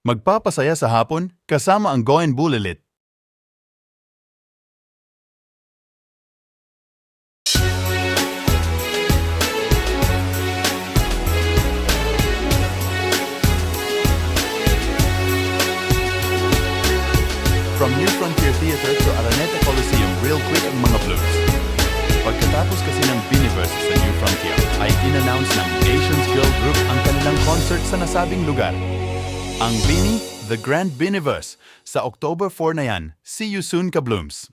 Magpapasaya sa hapon kasama ang Goen Bulilit. From New Frontier Theater to Araneta Coliseum, real quick ang mga blues. Pagkatapos kasi ng Biniverse sa New Frontier, ay in-announce ng Nations Girl Group ang kanilang concert sa nasabing lugar. Ang Bini, The Grand Biniverse, sa October 4 na yan. See you soon, Kablooms!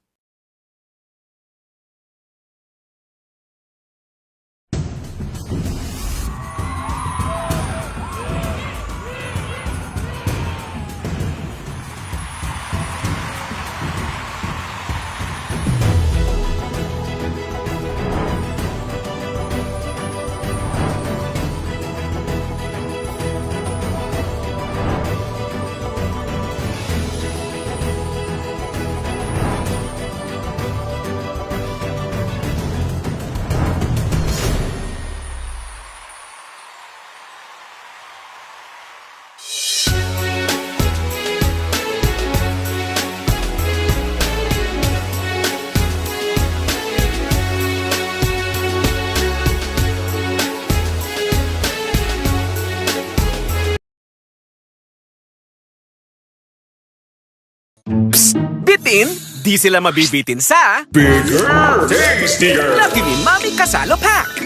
Psst! Bitin? Di sila mabibitin sa Bigger, tastier. Lucky Me Mami Kasalo Pack.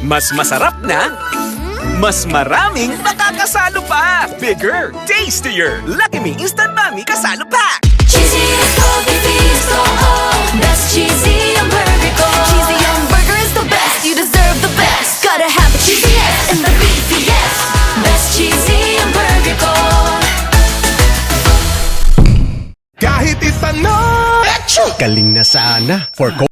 Mas masarap na, mas maraming nakakasalo pa. Bigger, tastier. Lucky Me Instant Mami Kasalo Pack. Cheesy is coffee beef, so best cheesy and burger go. Cheesy and burger is the best. You deserve the best. Gotta have the cheesiest and the beefiest. Best cheesy and burger go. Kahit itanong, Galing na sana. For